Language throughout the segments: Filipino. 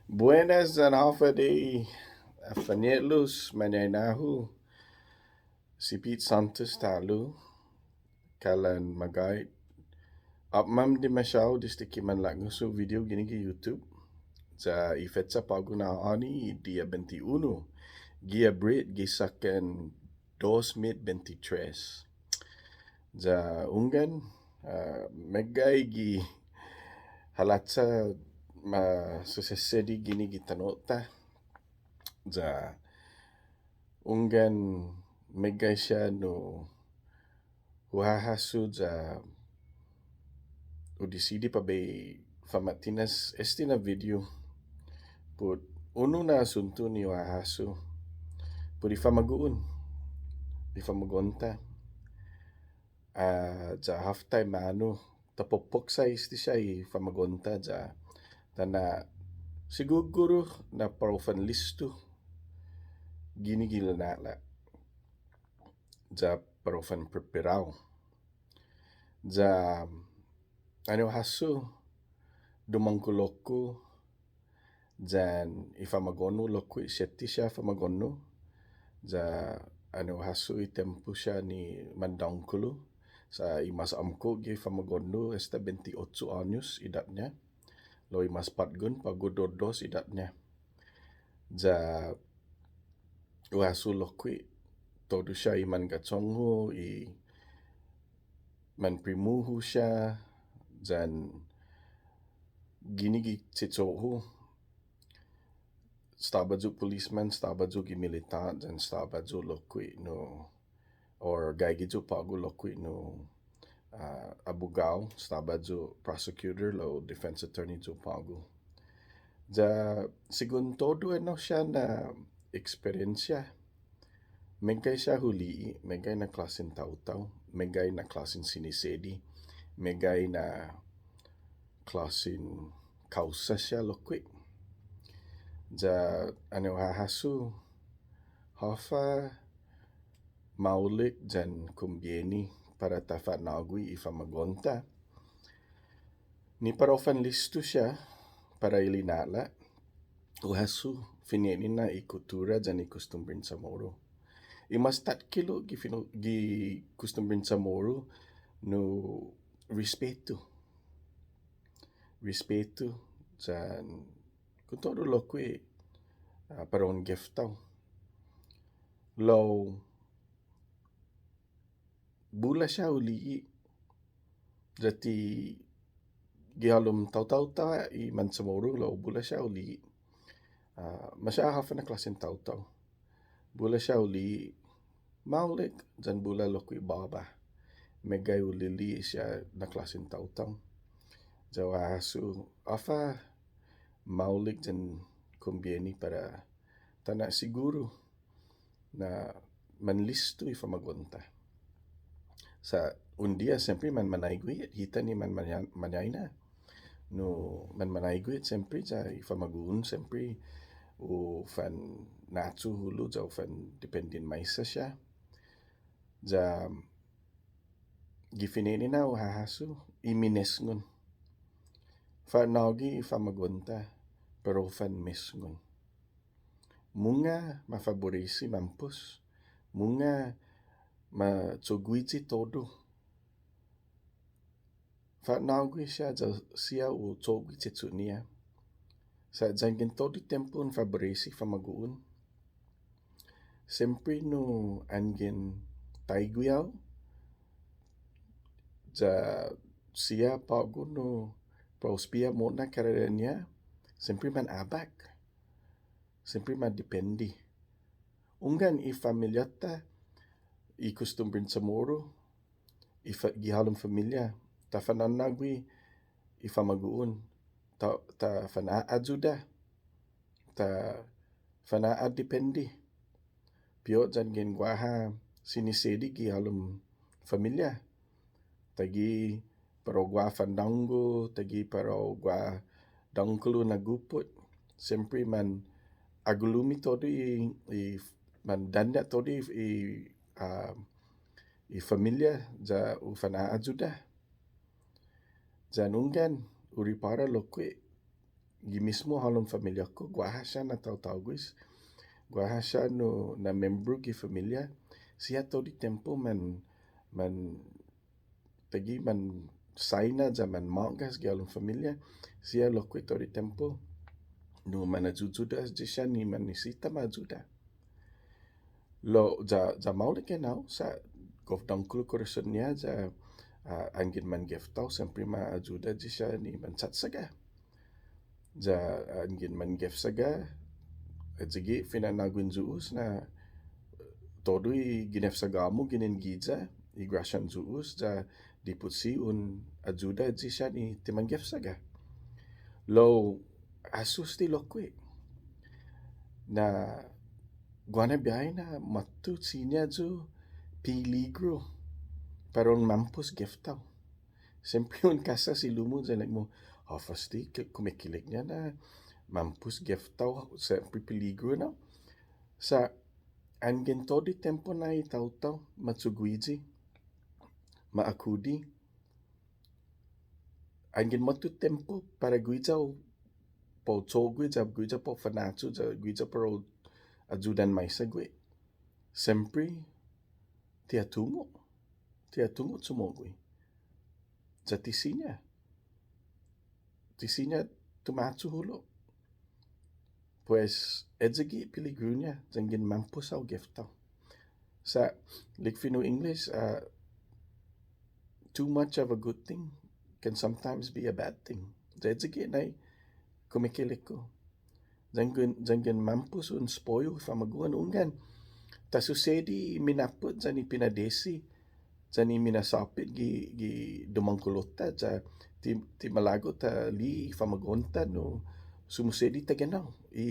Buenas and half a day. Fanyetlus, manaynahu. Si Pete Santos talu. Kalan magay. Upmam di masyaw distiki man lang so video gini ki YouTube. Sa ifetsa paguna ani dia 21. Gia Brit gisaken 2023. Sa ungan megay gi halatsa ma susesedi gini gitanota. Sa ungan megay siya no huhahasud sa udisidi pa bay famatinas esti na video put uno na asunto ni huhahaso put ifamagu'onta sa halftime ano tapopok sa isti siya ifamagu'onta sa tana siguro na parofan listo ginigil na la sa parofan preparaw sa ano haso dumangkuloko jan ifamagono lokwi seti siya famagono za ano haso itempo siya ni mandangkulo sa imas amko gi famagono esta 28 años edad niya lo imas patgun pagudodos edad niya za haso lokwi todo siya iman gatsongho i man primuhu siya jan ginigi tsitsoho stabadzu policeman stabadzu gi militar dan stabadzu lokwi no or gaygidzo pago lokwi no abogao stabadzu prosecutor lo defense attorney zo pago ja sigun todo ano siya na eksperyensya megay siya huli megay na klasen taw-taw megay na klasen sinisedi megay na klasen kausa siya lokwi ja ano hahasu hafa maulik jan kumbieni para tafanagui ifamagonta ni parofan listo siya para ilinala uhasu fineni na ikutura jan ikustumbrin sa moro imas 4 kilo gi kustumbrin sa moro no respeto jan kung todo lokwi paron gift taw low bula siya uli jati gihalom taw-taw ta i mansamoro law bula siya uli masya hafa na klasen taw-taw bula siya uli maulik jan bula lokwi baba megay ulili siya na klasen taw-taw jawa hasu afa maulik jan kumbieni para tana siguro na manlisto ifamagonta sa un día siempre man manayguyit hita ni man manay na no man manayguyit siempre sa ifamagun siempre o fan natsu hulu sa fan dependin maisa siya sa gifineni na o hahaso imines ngun fan naugi ifamagunta pero fan mes ngun munga mafaborisi mampus munga matsugwitsi todo fa naugwi siya siya o tsogwi tsetsunia sa jangin todo tempon faborisi famaguun sempre no angin taigwiaw sa siya pago no prospia mo na karera niya sempre man abak sempre man dependi unggan ifamilyata i costumbrin sa moro gihalom familia ta fananagwi ifamaguun ta fanaad juda ta fanaad dependi pio jan gengwaha sinisedi gihalom familia tagi parogwa fandango tagi parogwa dangkulo naguput sempre man agulumi todo i man danda todo i familia ja ufana ajuda janunggan uri para lokwe mismo halong familia ko, guaha siya na taw-taw guys. Guaha siya no na membro gi familia. Siya to di tempo man tagi man saina zaman manggas gi halong familia. Siya lokwe to di tempo. No man ajuda di siya ni man nisita ma ajuda. Lo ja maulik now sa gof dangkul koreson niya ja angin man geftau sempre ma ajuda di siya ni man satsaga. Ja angin man gef saga edzigi finanagun zuus na todo i ginef sagamo ginin giza i grashan zuus ja diputsi un ajuda di siya ni timan gef saga. Lo asus ti lokwe na guana biay na matu sinya ju peligro paron mampus geftau. Sempre un kasa si lumu ja mo pasti kumikilig niya na mampus geftau sempre peligro na. Sa angin to di tempo na itaw-taw matsuguiji maakudi angin matu tempo para guijaw po tsogwe ja guija po fanatsu ja guija pro ajudan mai sagwe. Sempre tia tungo tsumogwe. Ja tisinya tumatsu hulo. Pues edzagi piligrunya jangin mampus au geftau. Sa likfinu English too much of a good thing can sometimes be a bad thing. Edzagi nai kumikilik ko. Jangin mampus un spoil famagu'on ungan. Tasusedi minaput jani pinadesi jani minasapit gi dumangkulota ja ti malago ta li famagu'onta no sumusedi tagenau i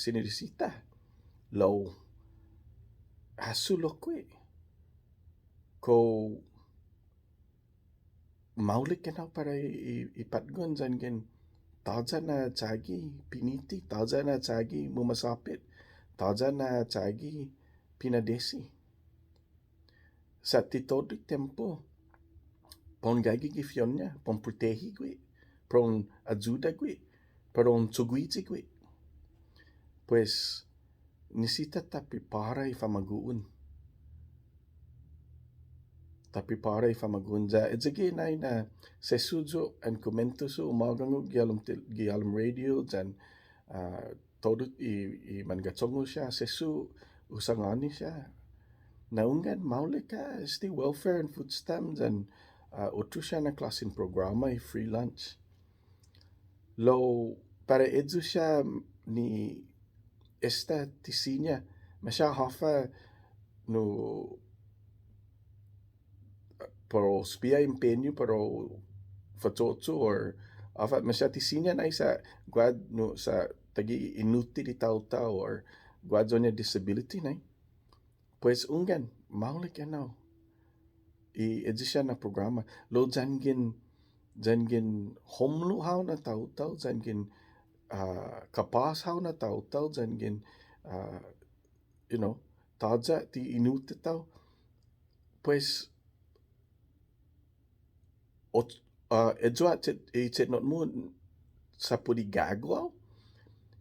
sinirisita low hasu lokwe ko maulik kenau para ipatgon jangin taja na chagi piniti taja na chagi mumasapit taja na chagi pinadesi sa titodi tempo pon gagi gi fionnya pon protehi gwe pon ajuda gwe pon tsuguiti gwe pues nisita tapi para i famagu'on ja edzagi nai na sesujo an komento su umagangu gialum radio jan todut i mangatsongo siya sesu usangani siya naungan maulika sti welfare and food stamps and utu siya na klasin programa i free lunch lo para edzu siya ni esta tisinya masya hafa no pero spia empeño pero fatoto or afa masya tisinya na isa guad no sa tagi inuti di tao-tao or guad zonya disability na pues ungan maulik now i edisya na programa lo jangin homlo haw na tao-tao jangin kapas haw na tao-tao jangin taja ti inuti tao pues edzwa chet not mo sa pudi gago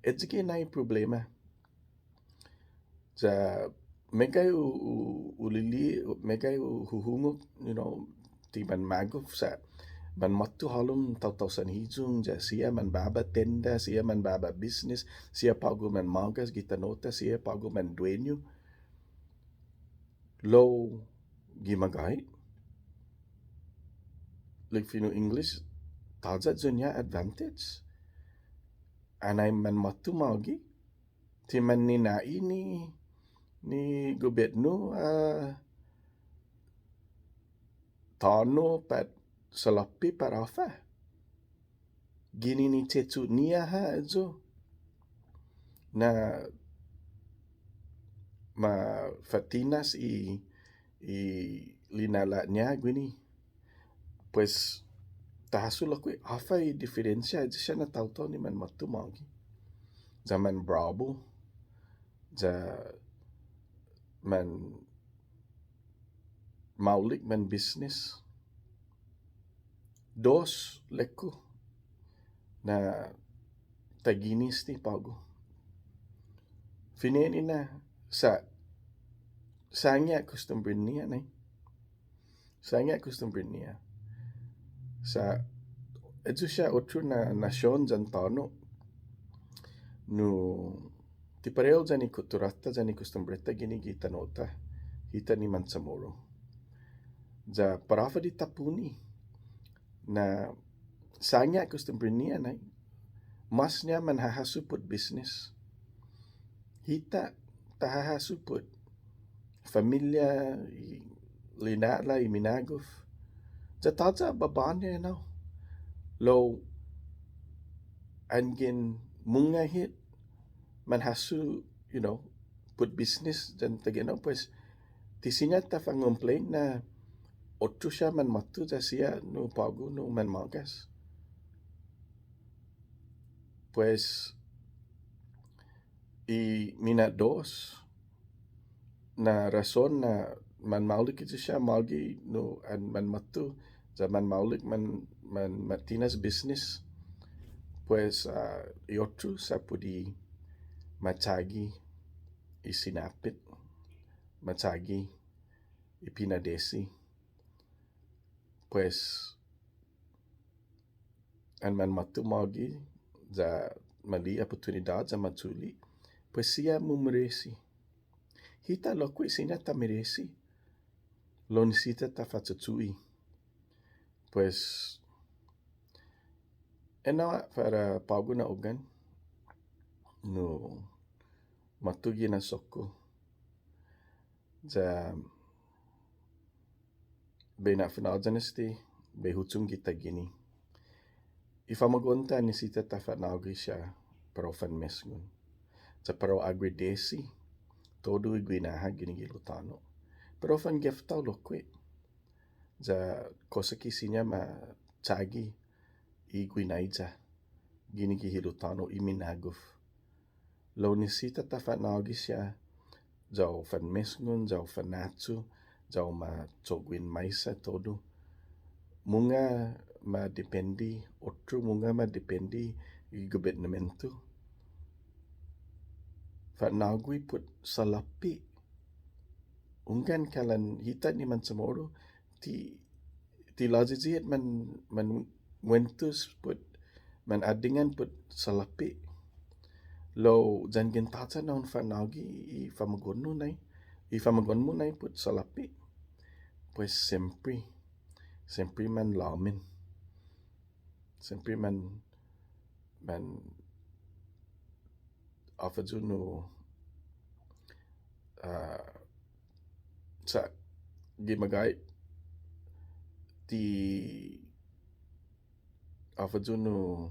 edzike na problema sa megay ulili megay huhungok ti man magof sa man matu halong taw san hijung ja siya man baba tenda siya man baba business siya pago man magas gitanota siya pago man dueño low gimagay like fino English taja zonya advantage anay man matu magi ti man ninai ni gobyerno tano pat salapi parafa gini ni chetu niya ha edzo na ma fatinas i linala niya gini pues tahasul ako afa i diferensya siya na tao-tao ni man matumagi zaman bravo ja man maulik man business dos leko na taginis ti pago. Fineni na sa sanya custom brand niya nay. Sanya custom brand niya. Sa edso siya otro na nasyon jan tano no ti pareo jan ni kulturata jan ni custom bretta gini kita nota hita ni Mansamoro. Ja parafa di tapuni na sanya custom brand niya nay. Mas niya manhahasupot business. Hita tahahasupot familia linala iminagov. Ja taja babaan niya now. Lo angin munga hit manhasu, put business dan tagano pues tisinya ta fangomplain na otro siya man matu ja siya no pago no man magas. Pues y mina dos na rason na man maulik itu siya magi no an man matu ja man maulik man matinas business pues y otro sa pudi matagi isinapit matagi ipinadesi pues an man matu magi ja mali oportunidad ja matsuli pues siya mumeresi. Hita lo kwe sinya ta meresi. Lo nisita ta fatsutui. Pues enawa para pago na ogan no matugi na soko ja bena final dynasty be hutsung kita gini. Famagu'onta nisita ta fanaugi siya parofan mesngun. Ja paro agridesi todo iguinaha gini gilutano. Parofan geftau lo kwe. Ja kosaki sinya ma tsagi iguinaija gini gihilutano iminagov. Lo nisita ta fanaugi siya jau fan mesngun, jau fanatsu, jau ma tsogwin maisa todo. Munga ma dependi, otro munga ma dependi i gobernamento. Fanagui put salapi. Unggan kalan hita ni Mansamoro ti lajijiet man wentus put man adingan put salapi. Lo jan gentata naun fanagi i famagonmu nay. I famagonmu nay put salapi. Pues sempre man lamin. Sempre man afajuno sa gimagay ti afajuno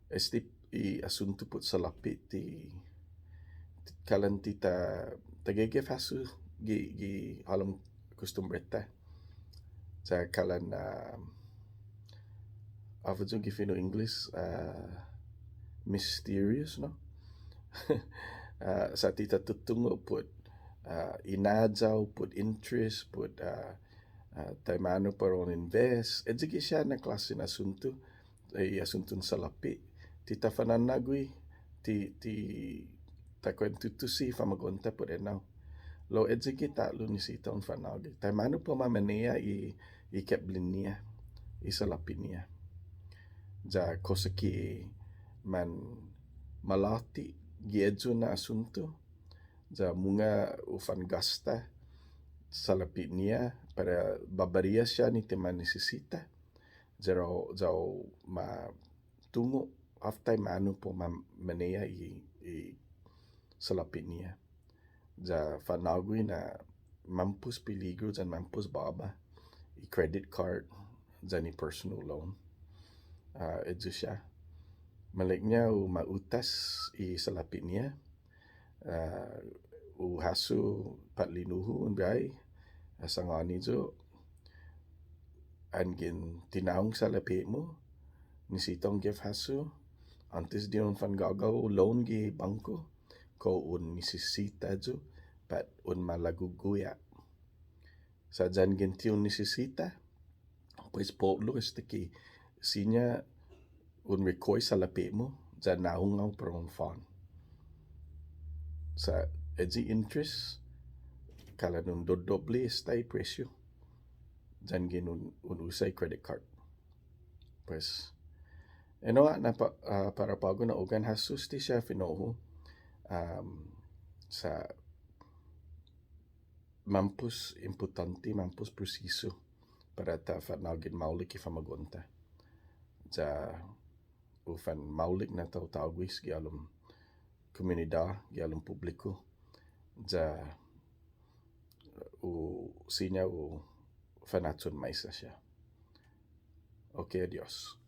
estip i asunto put salapi ti kalan tita tagagef hasu gi alam costumbreta sa kalan afajuno gifino English mysterious no. Sa tita tutungo put inadzaw put interest put taimano paron invest edzigi siya na klase na asunto ay asuntun salapi tita fananagui ti takwentutusi famagu'onta put enaw lo edzigi talo ni sita un fanagi taimano po mamania i keblin niya i salapi niya ja kosaki man malati giedzo na asunto ja munga ufan gasta salapi niya para babaria siya ni teman necesita jao ma tungo after mano po manea i salapi niya ja fanagui na mampus peligro jan mampus baba i credit card jan i personal loan edyo siya maliknya u mautas i salapi niya u hasu patlinuhu unbay asangani jo angin tinaung salapi mo nisitong gif hasu antes di un fan gagaw loan gi bangko ko un nisisita jo pat un malaguguya sa jan genti un nisisita pues po lo este ki sinya un recoy salapi mo ja naungaw from fund. Sa edgy interest, kala nun dodoble stay presyo. Jan ginun unusay credit card. Pues, na para pago na ugan hasus ti siya finoho sa mampus importante, mampus preciso para ta fanagin maulik famagu'onta. Ja ufan maulik na taw-tawgis gialom komunidad, gialom publiko. Ja sinya fanatsun maisa siya. Okay, adios.